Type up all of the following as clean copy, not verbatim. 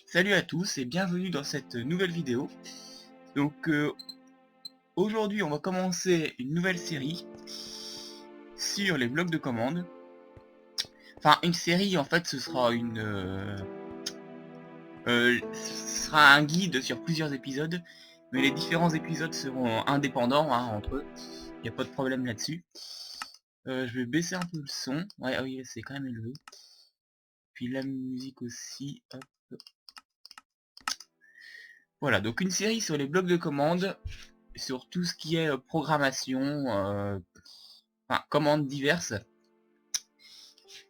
Salut à tous et bienvenue dans cette nouvelle vidéo. Donc aujourd'hui on va commencer une nouvelle série sur les blocs de commande. Enfin une série en fait ce sera ce sera un guide sur plusieurs épisodes. Mais les différents épisodes seront indépendants entre eux. Il n'y a pas de problème là-dessus. Je vais baisser un peu le son. Ouais, ah oui c'est quand même élevé. Puis la musique aussi. Hop. Voilà, donc une série sur les blocs de commande, sur tout ce qui est programmation, enfin, commandes diverses.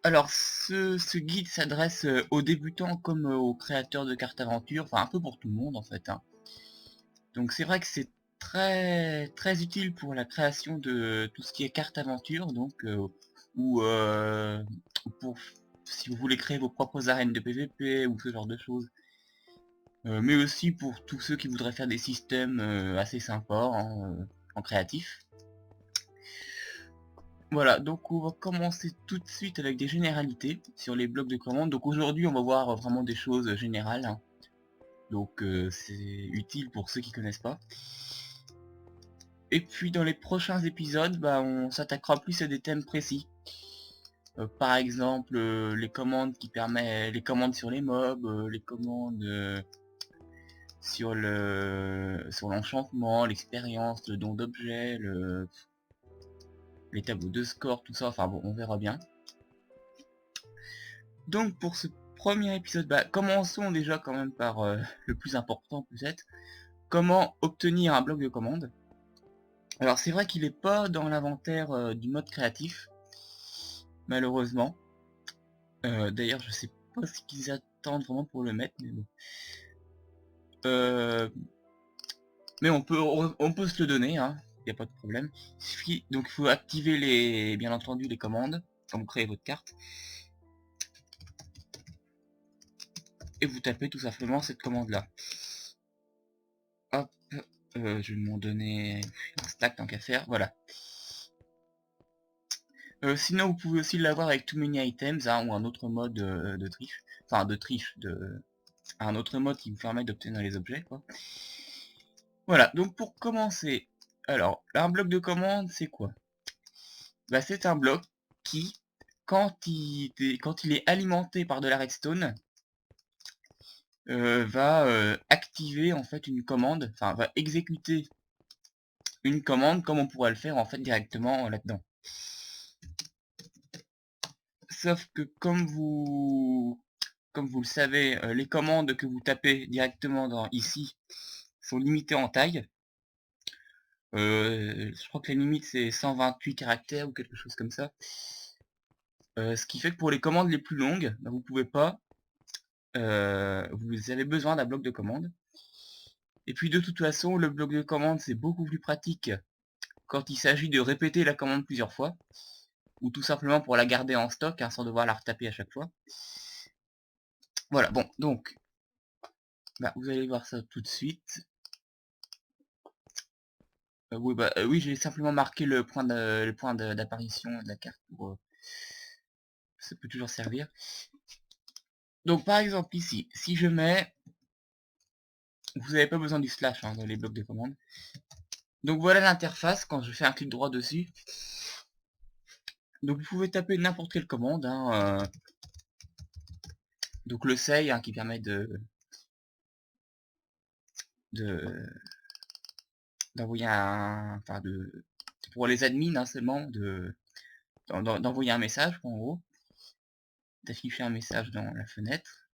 Alors ce guide s'adresse aux débutants comme aux créateurs de cartes aventure, enfin un peu pour tout le monde en fait. Donc c'est vrai que c'est très utile pour la création de tout ce qui est carte aventure, donc ou pour si vous voulez créer vos propres arènes de PVP ou ce genre de choses. Mais aussi pour tous ceux qui voudraient faire des systèmes assez sympas en créatif. Voilà, donc on va commencer tout de suite avec des généralités sur les blocs de commande. Donc aujourd'hui on va voir vraiment des choses générales. Donc c'est utile pour ceux qui connaissent pas. Et puis dans les prochains épisodes, on s'attaquera plus à des thèmes précis. Par exemple les commandes qui permettent les commandes sur les mobs, les commandes sur l'enchantement, l'expérience, le don d'objets, les tableaux de score, tout ça, enfin bon, on verra bien. Donc pour ce premier épisode, commençons déjà quand même par le plus important peut-être. Comment obtenir un bloc de commande. Alors c'est vrai qu'il n'est pas dans l'inventaire du mode créatif, malheureusement. D'ailleurs je sais pas ce qu'ils attendent vraiment pour le mettre, mais bon. Mais on peut se le donner, il n'y a pas de problème. Donc il faut activer bien entendu les commandes quand vous créez votre carte. Et vous tapez tout simplement cette commande là. Hop, je vais m'en donner un stack tant qu'à faire, voilà. Sinon vous pouvez aussi l'avoir avec Too Many Items ou un autre mode de triche. Enfin de triche, un autre mode qui vous permet d'obtenir les objets quoi. Voilà, donc pour commencer, alors un bloc de commande c'est quoi? C'est un bloc qui, quand il est alimenté par de la redstone, va activer en fait une commande, enfin va exécuter une commande comme on pourrait le faire en fait directement là-dedans. Sauf que comme vous le savez, les commandes que vous tapez directement ici sont limitées en taille. Je crois que la limite c'est 128 caractères ou quelque chose comme ça. Ce qui fait que pour les commandes les plus longues, vous pouvez pas. Vous avez besoin d'un bloc de commande. Et puis de toute façon, le bloc de commande c'est beaucoup plus pratique quand il s'agit de répéter la commande plusieurs fois, ou tout simplement pour la garder en stock sans devoir la retaper à chaque fois. Voilà, bon, donc vous allez voir ça tout de suite. Oui, j'ai simplement marqué le point d'apparition de la carte pour ça peut toujours servir. Donc par exemple ici, si je mets, vous n'avez pas besoin du slash dans les blocs de commande. Donc voilà l'interface quand je fais un clic droit dessus. Donc vous pouvez taper n'importe quelle commande. Donc le save qui permet d'envoyer pour les admins seulement d'envoyer un message en gros, d'afficher un message dans la fenêtre.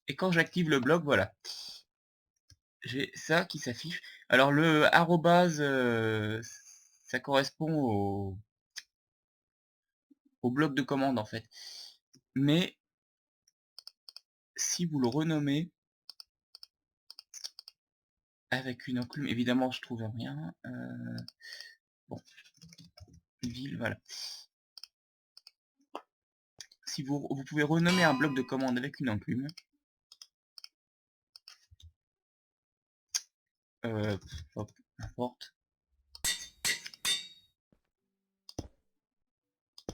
Et quand j'active le bloc, voilà, j'ai ça qui s'affiche. Alors le arrobase, ça correspond au bloc de commande en fait. Mais si vous le renommez avec une enclume, évidemment je trouve rien. Bon, ville, voilà. Si vous pouvez renommer un bloc de commande avec une enclume. Hop, n'importe.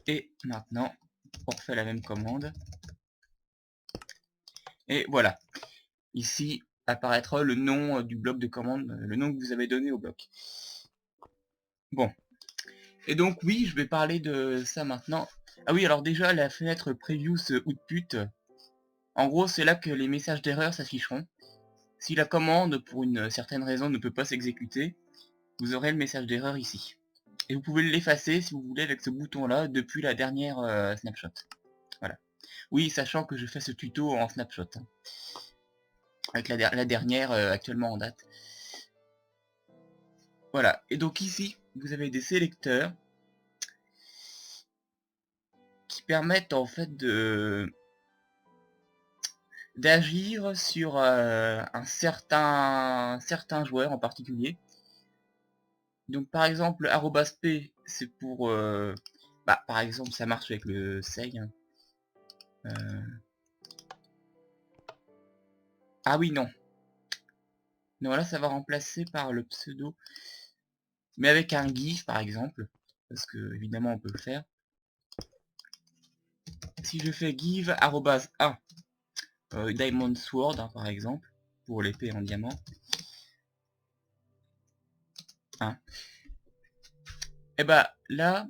Et maintenant, on refait la même commande. Et voilà, ici apparaîtra le nom du bloc de commande, le nom que vous avez donné au bloc. Bon, et donc oui, je vais parler de ça maintenant. Ah oui, alors déjà la fenêtre Previous Output, en gros c'est là que les messages d'erreur s'afficheront. Si la commande pour une certaine raison ne peut pas s'exécuter, vous aurez le message d'erreur ici. Et vous pouvez l'effacer si vous voulez avec ce bouton là depuis la dernière snapshot. Voilà. Oui, sachant que je fais ce tuto en snapshot, hein, avec la dernière actuellement en date. Voilà, et donc ici, vous avez des sélecteurs qui permettent en fait d'agir sur un certain joueur en particulier. Donc par exemple, @p, c'est pour... par exemple, ça marche avec le say. Hein. Ah oui, non. Non, là, ça va remplacer par le pseudo. Mais avec un GIF, par exemple, parce que évidemment, on peut le faire. Si je fais give @a diamond sword, hein, par exemple, pour l'épée en diamant. Hein. Et bah là,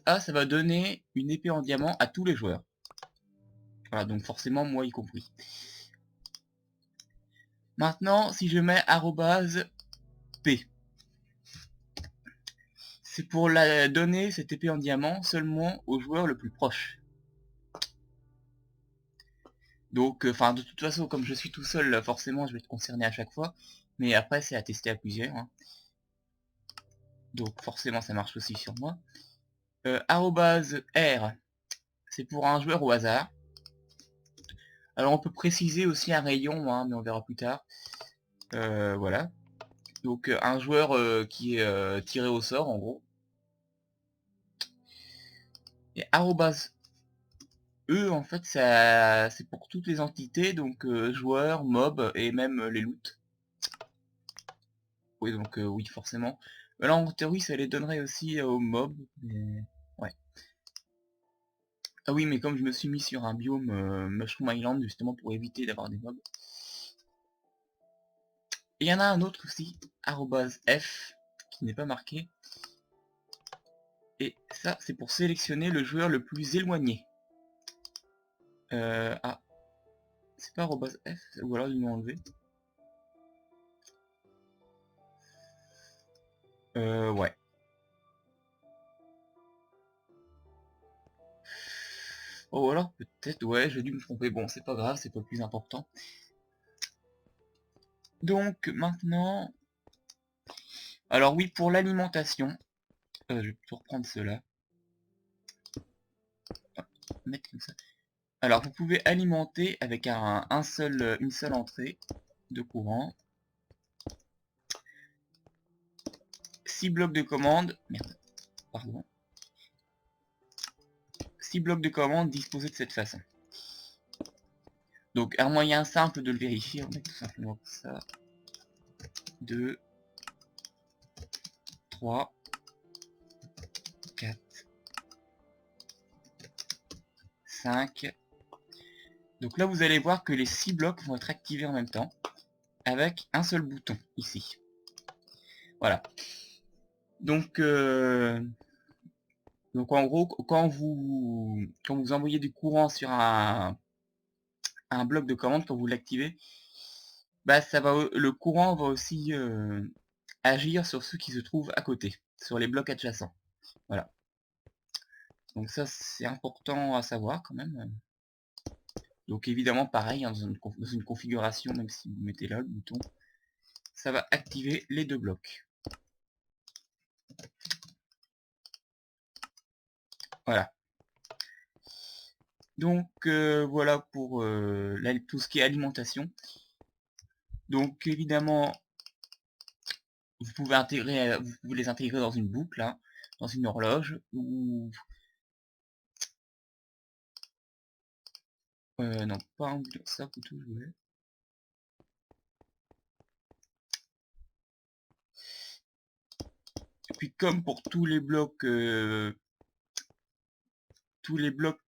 @a, ça va donner une épée en diamant à tous les joueurs. Voilà, donc forcément, moi y compris. Maintenant, si je mets @p, c'est pour la donner cette épée en diamant seulement au joueur le plus proche. Donc, enfin, de toute façon, comme je suis tout seul, forcément, je vais être concerné à chaque fois. Mais après, c'est à tester à plusieurs. Hein. Donc, forcément, ça marche aussi sur moi. @r, c'est pour un joueur au hasard. Alors, on peut préciser aussi un rayon, hein, mais on verra plus tard. Voilà. Donc, un joueur qui est tiré au sort, en gros. Et @e, en fait, ça, c'est pour toutes les entités, donc joueurs, mobs et même les loots. Oui, donc oui, forcément. Là, en théorie, ça les donnerait aussi aux mobs, mais... Ouais. Ah oui, mais comme je me suis mis sur un biome Mushroom Island, justement pour éviter d'avoir des mobs. Et il y en a un autre aussi, @f, qui n'est pas marqué. Et ça, c'est pour sélectionner le joueur le plus éloigné. Ah, c'est pas @f, ou alors ils l'ont enlevé. Ouais. Oh, alors peut-être, ouais, j'ai dû me tromper. Bon, c'est pas grave, c'est pas le plus important. Donc, maintenant... Alors oui, pour l'alimentation, je vais plutôt reprendre cela. Mettre comme ça. Alors, vous pouvez alimenter avec une seule entrée de courant. 6 blocs de commande. Merde, pardon. 6 blocs de commande disposés de cette façon. Donc, un moyen simple de le vérifier, on met tout simplement ça. 2, 3, 4, 5. Donc là, vous allez voir que les 6 blocs vont être activés en même temps, avec un seul bouton, ici. Voilà. Donc en gros, quand vous envoyez du courant sur un bloc de commande, quand vous l'activez, bah le courant va aussi agir sur ceux qui se trouvent à côté, sur les blocs adjacents. Voilà. Donc ça, c'est important à savoir quand même. Donc évidemment, pareil, hein, dans une configuration, même si vous mettez là le bouton, ça va activer les deux blocs. Voilà. Donc voilà pour tout ce qui est alimentation. Donc évidemment, vous pouvez les intégrer dans une boucle, hein, dans une horloge, ou non, pas un bouton, ça plutôt je voulais. Et puis comme pour tous les blocs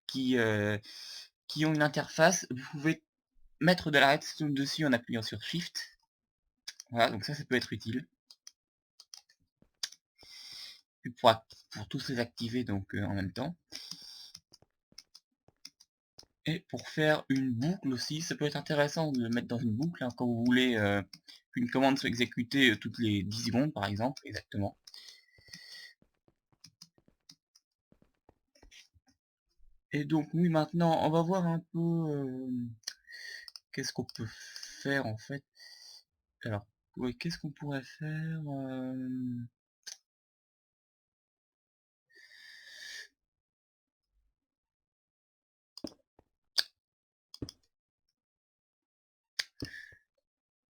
qui ont une interface, vous pouvez mettre de la redstone dessus en appuyant sur Shift. Voilà, donc ça peut être utile. Puis pour tous les activer donc en même temps. Et pour faire une boucle aussi, ça peut être intéressant de le mettre dans une boucle hein, quand vous voulez qu'une commande soit exécutée toutes les 10 secondes par exemple, exactement. Et donc oui, maintenant on va voir un peu qu'est-ce qu'on peut faire en fait. Alors, oui, qu'est-ce qu'on pourrait faire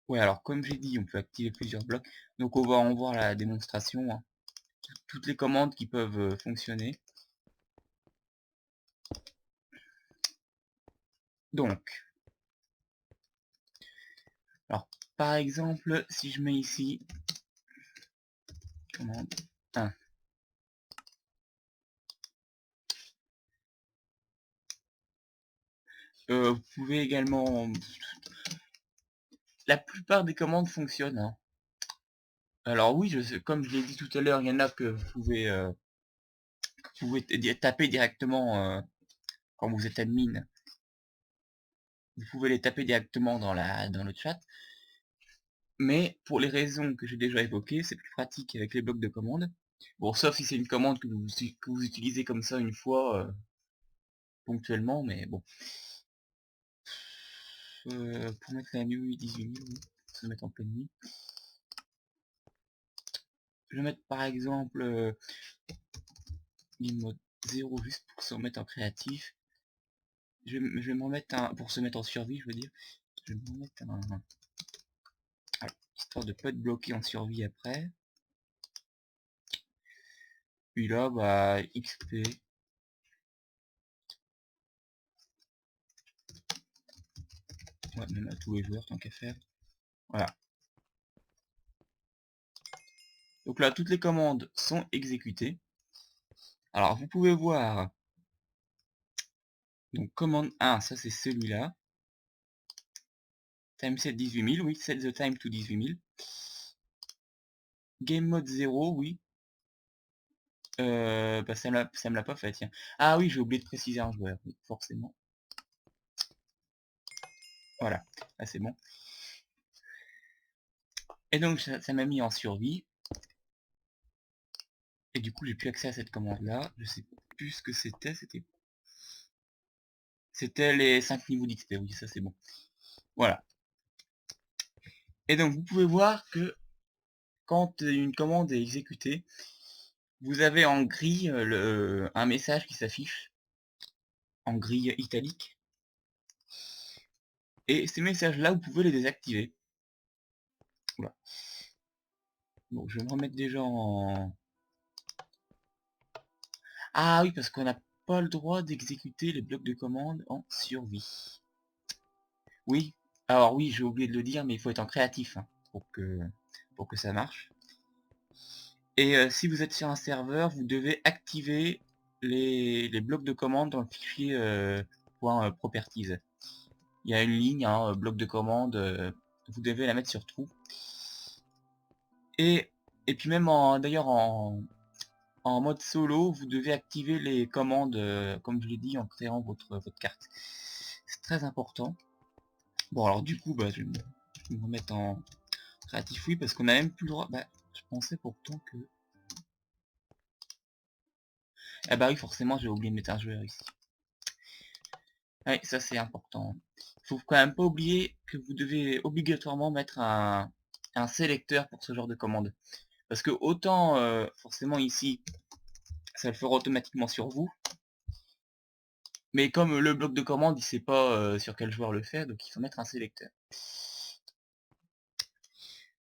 Ouais, alors comme j'ai dit, on peut activer plusieurs blocs. Donc on va en voir la démonstration. Hein. Toutes les commandes qui peuvent fonctionner. Donc, alors par exemple, si je mets ici commande 1. Vous pouvez également... La plupart des commandes fonctionnent. Hein. Alors oui, comme je l'ai dit tout à l'heure, il y en a que vous pouvez taper directement quand vous êtes admin. Vous pouvez les taper directement dans le chat. Mais pour les raisons que j'ai déjà évoquées, c'est plus pratique avec les blocs de commande. Bon, sauf si c'est une commande que vous utilisez comme ça une fois ponctuellement, mais bon. Pour mettre la nuit 18 000, oui, se mettre en pleine nuit. Je vais mettre par exemple mode 0 juste pour se remettre en créatif. Je vais m'en mettre un pour se mettre en survie, je veux dire. Je vais m'en mettre un. Alors, histoire de pas être bloqué en survie après. Puis là, bah, XP. Ouais, même à tous les joueurs, tant qu'à faire. Voilà. Donc là, toutes les commandes sont exécutées. Alors, vous pouvez voir. Donc, commande 1, ça c'est celui-là. Time set 18 000, oui, set the time to 18 000. Game mode 0, oui. Bah ça me l'a pas fait, tiens. Ah oui, j'ai oublié de préciser un joueur, oui, forcément. Voilà, là c'est bon. Et donc ça m'a mis en survie. Et du coup j'ai plus accès à cette commande là. Je sais plus ce que c'était. C'était les 5 niveaux d'XP, oui ça c'est bon. Voilà. Et donc vous pouvez voir que quand une commande est exécutée, vous avez en gris un message qui s'affiche en gris italique. Et ces messages là vous pouvez les désactiver. Voilà. Bon, je vais me remettre déjà en... Ah oui, parce qu'on n'a pas le droit d'exécuter les blocs de commande en survie. Oui, alors oui, j'ai oublié de le dire, mais il faut être en créatif hein, pour que ça marche. Et si vous êtes sur un serveur, vous devez activer les blocs de commande dans le fichier .properties. Il y a une ligne, hein, bloc de commande, vous devez la mettre sur true. Et puis même d'ailleurs en mode solo, vous devez activer les commandes, comme je l'ai dit, en créant votre carte. C'est très important. Bon, alors du coup, bah, je vais me remettre en créatif, oui, parce qu'on a même plus le droit... Bah, je pensais pourtant que... Ah bah oui, forcément, j'ai oublié de mettre un joueur ici. Oui, ça c'est important. Faut quand même pas oublier que vous devez obligatoirement mettre un sélecteur pour ce genre de commande. Parce que autant, forcément ici, ça le fera automatiquement sur vous, mais comme le bloc de commande il sait pas sur quel joueur le fait, donc il faut mettre un sélecteur.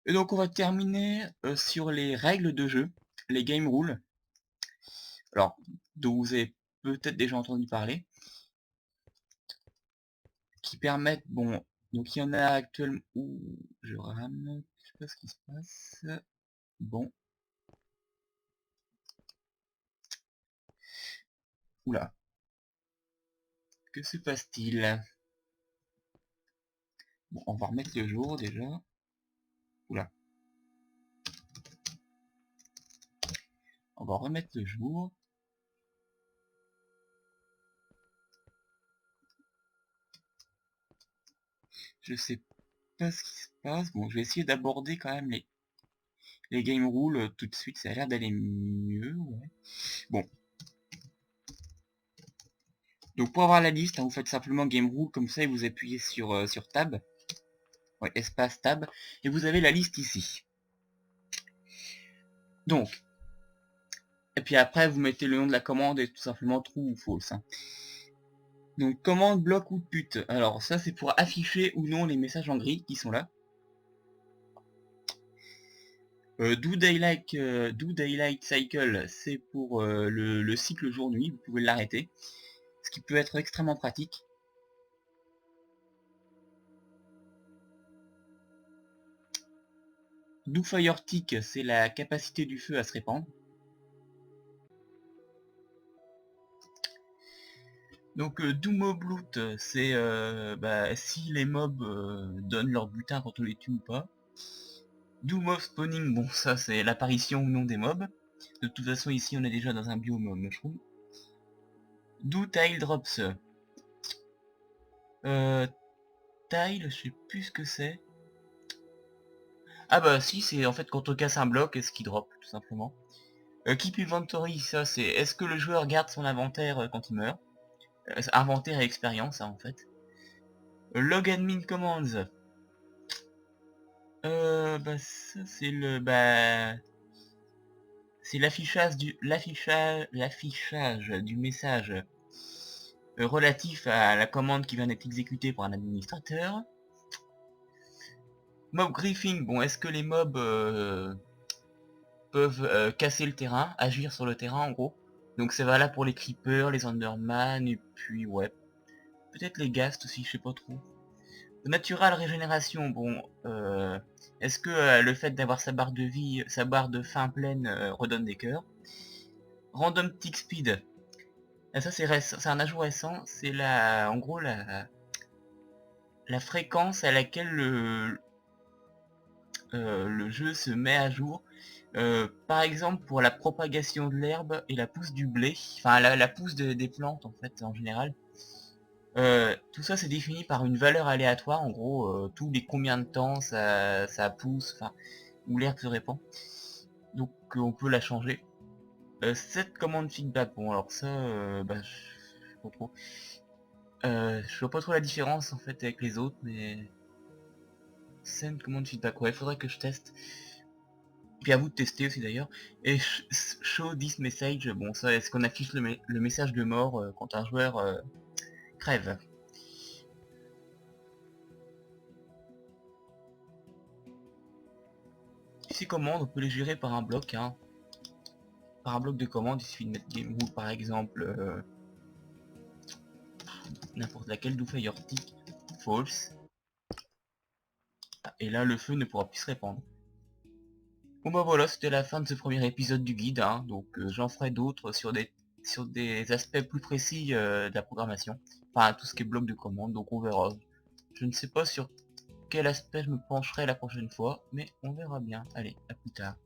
Et donc on va terminer sur les règles de jeu, les game rules. Alors, dont vous avez peut-être déjà entendu parler, qui permettent, bon, donc il y en a actuellement, ouh, je rame, je sais pas ce qui se passe, bon, oula, que se passe-t-il? Bon, on va remettre le jour déjà. Oula. On va remettre le jour. Je sais pas ce qui se passe. Bon, je vais essayer d'aborder quand même les game rules tout de suite. Ça a l'air d'aller mieux, ouais. Bon. Donc pour avoir la liste, hein, vous faites simplement game rule comme ça et vous appuyez sur tab. Ouais, espace tab. Et vous avez la liste ici. Donc. Et puis après, vous mettez le nom de la commande et tout simplement true ou false. Hein. Donc commande bloc ou pute. Alors ça c'est pour afficher ou non les messages en gris qui sont là. Do Daylight Cycle, c'est pour le cycle jour-nuit, vous pouvez l'arrêter. Ce qui peut être extrêmement pratique. Do Fire Tick, c'est la capacité du feu à se répandre. Donc Do Mob Loot, c'est si les mobs donnent leur butin quand on les tue ou pas. Do Mob Spawning, bon ça c'est l'apparition ou non des mobs. De toute façon ici on est déjà dans un biome mushroom. Do Tile Drops. Tile, je sais plus ce que c'est. Ah bah si, c'est en fait quand on casse un bloc, est-ce qu'il drop, tout simplement. Keep Inventory, ça c'est est-ce que le joueur garde son inventaire quand il meurt. Inventaire et expérience, hein, en fait. Log Admin Commands. Ça c'est le... c'est l'affichage du message relatif à la commande qui vient d'être exécutée par un administrateur. Mob Griefing, bon, est-ce que les mobs peuvent casser le terrain, agir sur le terrain en gros. Donc c'est valable pour les creepers, les enderman, et puis ouais. Peut-être les ghasts aussi, je sais pas trop. Natural régénération, bon, est-ce que le fait d'avoir sa barre de vie, sa barre de faim pleine redonne des cœurs. Random tick speed. Et ça c'est un ajout récent, c'est en gros la fréquence à laquelle le jeu se met à jour. Par exemple pour la propagation de l'herbe et la pousse du blé, enfin la pousse des plantes en fait en général. Tout ça c'est défini par une valeur aléatoire, en gros tous les combien de temps ça pousse, enfin où l'herbe se répand. Donc on peut la changer. Cette commande feedback, bon alors ça je sais pas trop. Je vois pas trop la différence en fait avec les autres, mais send commande feedback, ouais faudrait que je teste. Puis à vous de tester aussi d'ailleurs. Et show this message, bon ça est-ce qu'on affiche le message de mort quand un joueur crève. Ces commandes on peut les gérer par un bloc, hein. Par un bloc de commandes, il suffit de mettre game rule par exemple n'importe laquelle, do fire tick false. Et là le feu ne pourra plus se répandre. Bon bah voilà, c'était la fin de ce premier épisode du guide, hein. Donc j'en ferai d'autres sur des aspects plus précis de la programmation. Enfin tout ce qui est bloc de commande, donc on verra. Je ne sais pas sur quel aspect je me pencherai la prochaine fois, mais on verra bien. Allez, à plus tard.